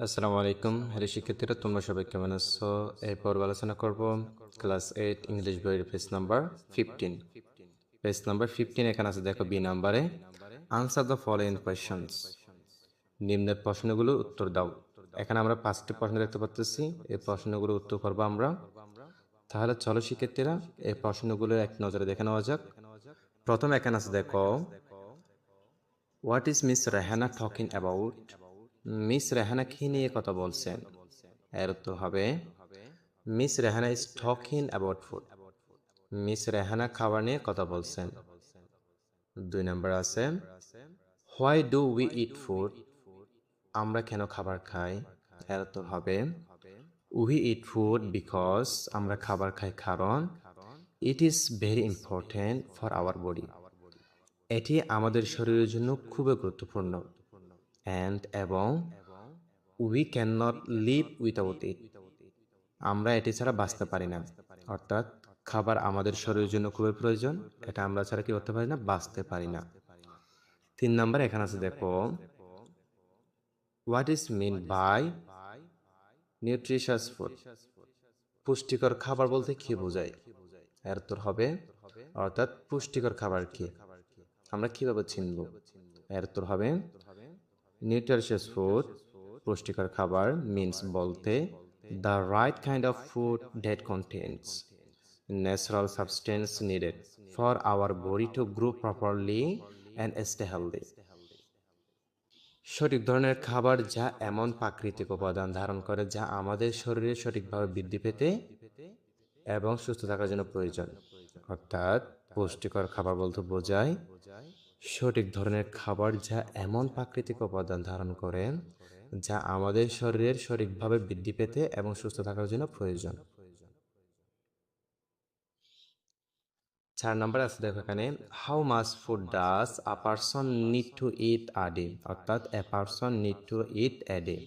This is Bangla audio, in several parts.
আসসালামু আলাইকুম হ্যালো শিক্ষার্থীরা, তোমরা সবাই কেমন আছো? এরপর আলোচনা করব ক্লাস 8 ইংলিশ বইয়ের পেজ নাম্বার 15। পেজ নাম্বার 15 এখানে আছে, দেখো বি নাম্বারে আনসার দ্য ফলোইং কোয়েশ্চনস। নিম্নের প্রশ্নগুলোর উত্তর দাও। এখানে আমরা 5টি প্রশ্ন দেখতে পাচ্ছি, এই প্রশ্নগুলোর উত্তর করব আমরা। তাহলে চলো শিক্ষার্থীরা, এই প্রশ্নগুলো এক নজরে দেখে নেওয়া যাক। প্রথম এখানে আছে, দেখো what is miss Rehana talking about. Miss Rehana কি নিয়ে কথা বলছেন? এর উত্তর হবে miss Rehana is talking about food. Miss Rehana খাবার নিয়ে কথা বলছেন। 2 নম্বর আছে why do we eat food. আমরা কেন খাবার খাই? এর উত্তর হবে উই ইট ফুড বিকজ। আমরা খাবার খাই কারণ it is very important for our body. এটি আমাদের শরীরের জন্য খুবই গুরুত্বপূর্ণ। এবং we can not live without it. আমরা এটি ছাড়া বাঁচতে পারি না। অর্থাৎ খাবার আমাদের শরীরের জন্য খুবই প্রয়োজন, এটা আমরা ছাড়া কি করতে পারি না, বাঁচতে পারি না। 3 নাম্বার এখানে আছে, দেখো what is mean by nutritious food. পুষ্টিকর খাবার বলতে কি বোঝায়? এর উত্তর হবে অর্থাৎ পুষ্টিকর খাবার কি, আমরা কিভাবে চিনব? এর উত্তর হবে নিউট্রিশাস ফুড, পুষ্টিকর খাবার, মিনস বলতে the right kind of food that contains natural substance needed for our body to grow properly and stay healthy. সঠিক ধরনের খাবার যা এমন প্রাকৃতিক উপাদান ধারণ করে যা আমাদের শরীরে সঠিকভাবে বৃদ্ধি পেতে এবং সুস্থ থাকার জন্য প্রয়োজন। অর্থাৎ পুষ্টিকর খাবার বলতে বোঝায় সঠিক ধরনের খাবার যা এমন প্রাকৃতিক উপাদান ধারণ করে যা আমাদের শরীরের সঠিকভাবে বৃদ্ধি পেতে এবং সুস্থ থাকার জন্য প্রয়োজন। 4 নাম্বার আছে, দেখো এখানে how much food does a person need to eat a day. অর্থাৎ a person need to eat a day.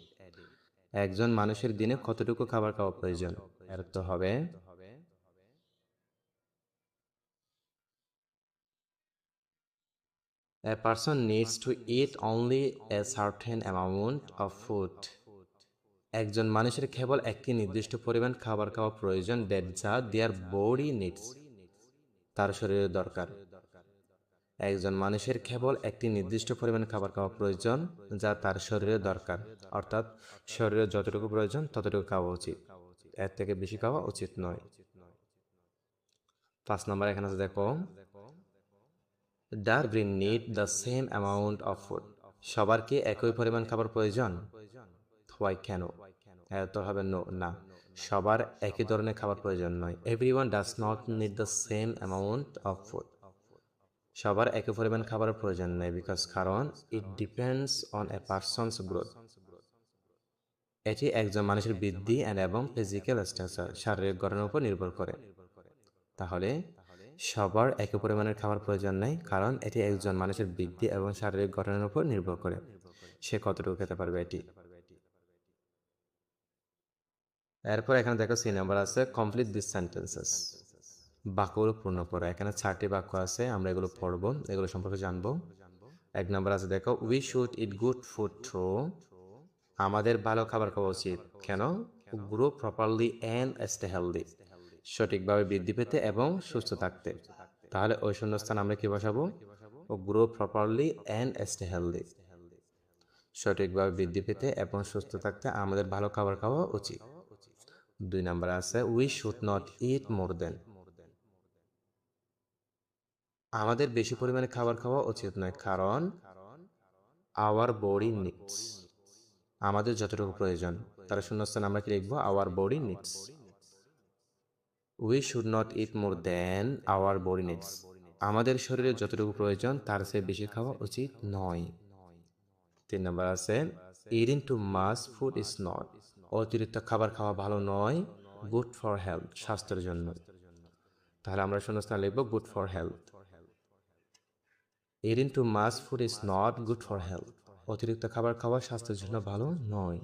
একজন মানুষের দিনে কতটুকু খাবার খাওয়া প্রয়োজন? এর তো হবে a person needs to it only a certain amount of food. একজন মানুষের কেবল একটি নির্দিষ্ট পরিমাণ খাবার খাওয়া প্রয়োজন, দ্যাট যা দেয়ার বডি নিডস, তার শরীরের দরকার। একজন মানুষের কেবল একটি নির্দিষ্ট পরিমাণ খাবার খাওয়া প্রয়োজন যা তার শরীরে দরকার। অর্থাৎ শরীরে যতটুকু প্রয়োজন ততটুকু খাওয়া উচিত, এর থেকে বেশি খাওয়া উচিত নয়। 5 নম্বর এখানে আছে, দেখো der brain need the same amount of food. সবার কি একই পরিমাণ খাবার প্রয়োজন? হোয়াই, কেন? এর উত্তর হবে নো, না, সবার একই ধরনের খাবার প্রয়োজন নয়। Everyone does not need the same amount of food. সবার একই পরিমাণ খাবারের প্রয়োজন নেই, বিকজ কারণ it depends on a persons growth. এটি একজন মানুষের বৃদ্ধি এবং ফিজিক্যাল স্ট্রাকচার, শারীরিক গঠনের উপর নির্ভর করে। তাহলে সবার একই পরিমাণের খাবার প্রয়োজন নেই, কারণ এটি একজন মানুষের বৃদ্ধি এবং শারীরিক গঠনের উপর নির্ভর করে, সে কতটুকু খেতে পারবে এটি। এরপর এখানে দেখো সি নাম্বার আছে কমপ্লিট দিস সেন্টেন্সেস। বাক্যগুলো পূর্ণ করো। এখানে 4টি বাক্য আছে, আমরা এগুলো পড়বো, এগুলো সম্পর্কে জানবো। 1 নাম্বার আছে, দেখো we should it good food through. আমাদের ভালো খাবার খাওয়া উচিত, কেন? Grow properly and stay healthy. সঠিকভাবে বৃদ্ধি পেতে এবং সুস্থ থাকতে। তাহলে ওই শূন্যস্থান আমরা কি বসাবো? ও grow properly and stay healthy. সঠিকভাবে বৃদ্ধি পেতে এবং সুস্থ থাকতে আমাদের ভালো খাবার খাওয়া উচিত। 2 নাম্বার আছে we should not eat more দেন। আমাদের বেশি পরিমাণে খাবার খাওয়া উচিত নয়, কারণ আওয়ার বডি নিডস। আমাদের যতটুকু প্রয়োজন। তাহলে শূন্যস্থান আমরা কি লিখবো? Our body needs. We should not eat more than our body needs. আমাদের শরীরে যতটুকু প্রয়োজন তার চেয়ে বেশি খাওয়া উচিত নয়। 3 নাম্বার আছে eating too much food is not. অতিরিক্ত খাবার খাওয়া ভালো নয়, গুড ফর হেলথ, স্বাস্থ্যের জন্য। তাহলে আমরা শূন্যস্থান লিখবো good for health. Eating too much food is not good for health. অতিরিক্ত খাবার খাওয়া স্বাস্থ্যের জন্য ভালো নয়।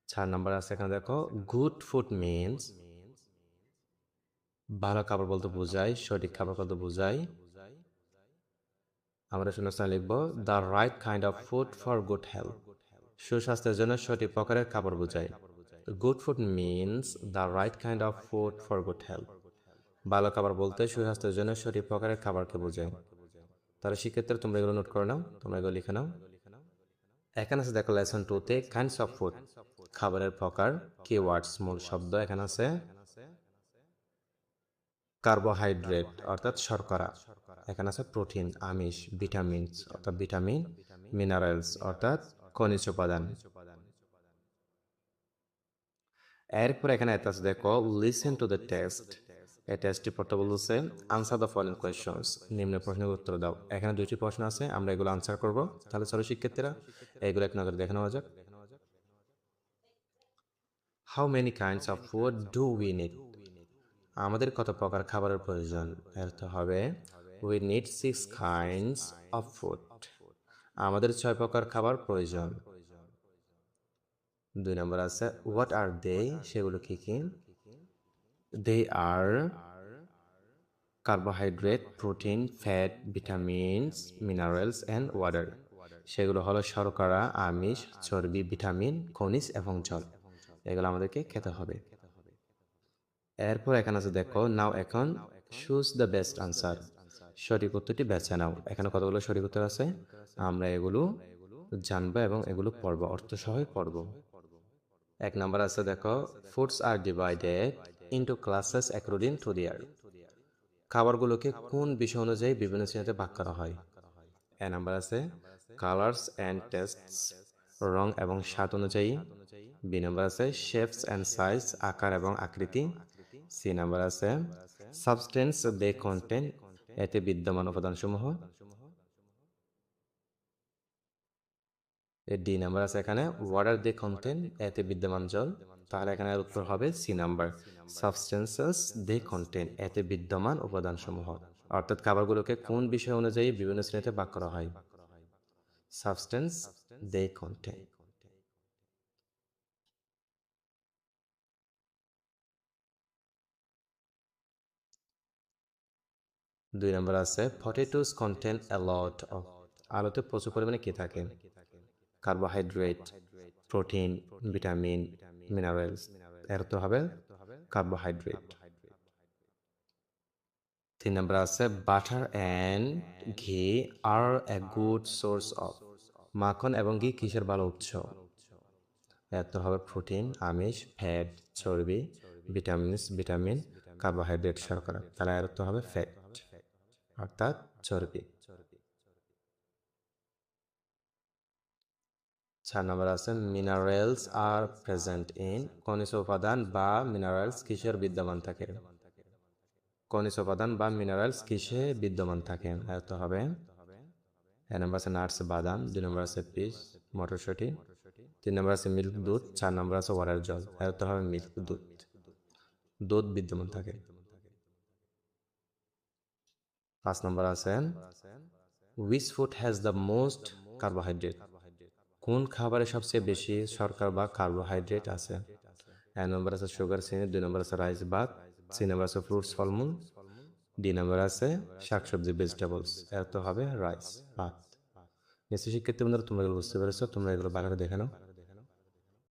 4 নাম্বার আছে এখানে, দেখো গুড ফুড মিনস। ভালো খাবার বলতে বোঝায়, সঠিক খাবার বলতে বোঝায়। আমরা শূন্যস্থান লিখবো the right kind of food for good health. সুস্বাস্থ্যের জন্য সঠিক প্রকারের খাবার বোঝায়। Good food means the right kind of food for good health. ভালো খাবার বলতে সুস্বাস্থ্যের জন্য সঠিক প্রকারের খাবারকে বোঝায়। তাহলে শিক্ষার্থীরা তোমরা এগুলো নোট করে নাও, তোমরা এগুলো লিখে নাও। এখানে আছে দেখো লেসন 2তে কাইন্ডস অফ ফুড, খাবারের প্রকার, কিওয়ার্ডস মূল শব্দ। এখানে আছে কার্বোহাইড্রেট অর্থাৎ শর্করা, এখানে আছে প্রোটিন আমিষ, ভিটামিনস অর্থাৎ ভিটামিন, মিনারেলস অর্থাৎ খনিজ উপাদান। এরপর এখানে আছে দেখো লিসেন টু দ্য টেস্ট। এই টেস্টটি পড়তে বলছে আনসার দ্য ফলোইং কোয়েশ্চনস, নিম্ন প্রশ্নের উত্তর দাও। এখানে দুইটি প্রশ্ন আছে, আমরা এগুলো আনসার করব। তাহলে চলো শিক্ষার্থীরা এগুলো এক নজরে দেখে নেওয়া যাক। How many kinds of food do we need? আমাদের কত প্রকার খাবারের প্রয়োজন? এর তো হবে we need 6 kinds of food. আমাদের 6 প্রকার খাবার প্রয়োজন। 2 নম্বর আছে হোয়াট আর দে, সেগুলো কি কি? They are carbohydrate, protein, fat, vitamins, minerals and water. সেগুলো হলো শর্করা, আমিষ, চর্বি, ভিটামিন, খনিজ এবং জল। এগুলো আমাদেরকে খেতে হবে। এরপর এখানে আছে দেখো নাও এখন চুজ দ্য বেস্ট আনসার, সঠিক উত্তরটি বেছে নাও। এখানে কতগুলো সঠিক উত্তর আছে, আমরা এগুলো জানবো এবং এগুলো পড়বো, অর্থ সহই পড়বো। 1 নাম্বার আছে দেখো foods are divided into classes according to their. খাবারগুলোকে কোন বিষয় অনুযায়ী বিভিন্ন শ্রেণীতে ভাগ করা হয়? এ নাম্বার আছে কালার্স অ্যান্ড টেস্টস, রং এবং স্বাদ অনুযায়ী। বি নাম্বার আছে শেপস অ্যান্ড সাইজ, আকার এবং আকৃতি। সি নাম্বার আছে সাবস্টেন্স দে কন্টেন, এতে বিদ্যমান উপাদানসমূহ। ডি নাম্বার আছে এখানে ওয়াটার দে কন্টেন, এতে বিদ্যমান জল। তাহলে এখানে উত্তর হবে সি নাম্বার সাবস্টেন্সেস দে কন্টেন, এতে বিদ্যমান উপাদানসমূহ। অর্থাৎ খাবারগুলোকে কোন বিষয় অনুযায়ী বিভিন্ন শ্রেণীতে ভাগ করা হয়? Substance they contain. 2 নম্বর আছে potatoes contain a lot of. আলুতে প্রচুর পরিমাণে কি থাকে? Carbohydrate, protein, vitamin, minerals. এর তো হবে কার্বোহাইড্রেট। 3 নম্বর আছে বাটার অ্যান্ড ঘি আর এ গুড সোর্স অফ। মাখন এবং ঘি কিসের ভালো উৎস? এর তো হবে প্রোটিন, আমিষ, ফ্যাট, চর্বি, ভিটামিন, কার্বোহাইড্রেট, শর্করা। তাহলে এর তো হবে ফ্যাট অর্থাৎ চর্বি। 4 নম্বর আছে মিনারেলস আর প্রেজেন্ট ইন। খনিজ উপাদান বা মিনারেলস কিসের বিদ্যমান থাকে? খনিজ উপাদান বা মিনারেলস কিসে বিদ্যমান থাকে? এর তো হবে এ নম্বর আছে নাটস বাদাম, 2 নম্বর আছে পিস মটরশুঁটি, 3 নম্বর আছে মিল্ক দুধ, 4 নম্বর আছে ওয়াটার জল। এর তো হবে মিল্ক দুধ, দুধ বিদ্যমান থাকে। 5 নম্বর আছে which food has the most carbohydrate. কোন খাবারে সবচেয়ে বেশি শর্করা বা কার্বোহাইড্রেট আছে? এ নম্বর আছে সুগার, চিনি, 2 নম্বর আছে রাইস ভাত, 3 নম্বর আছে ফ্রুটস ফলমূল, ডি নম্বর আছে শাকসবজি ভেজিটেবলস। এর তো হবে রাইস ভাত। নিশ্চয়ই শিক্ষার্থী বন্ধুরা তোমরা এগুলো বুঝতে পেরেছো, তোমরা এগুলো ভালো করে দেখে নাও।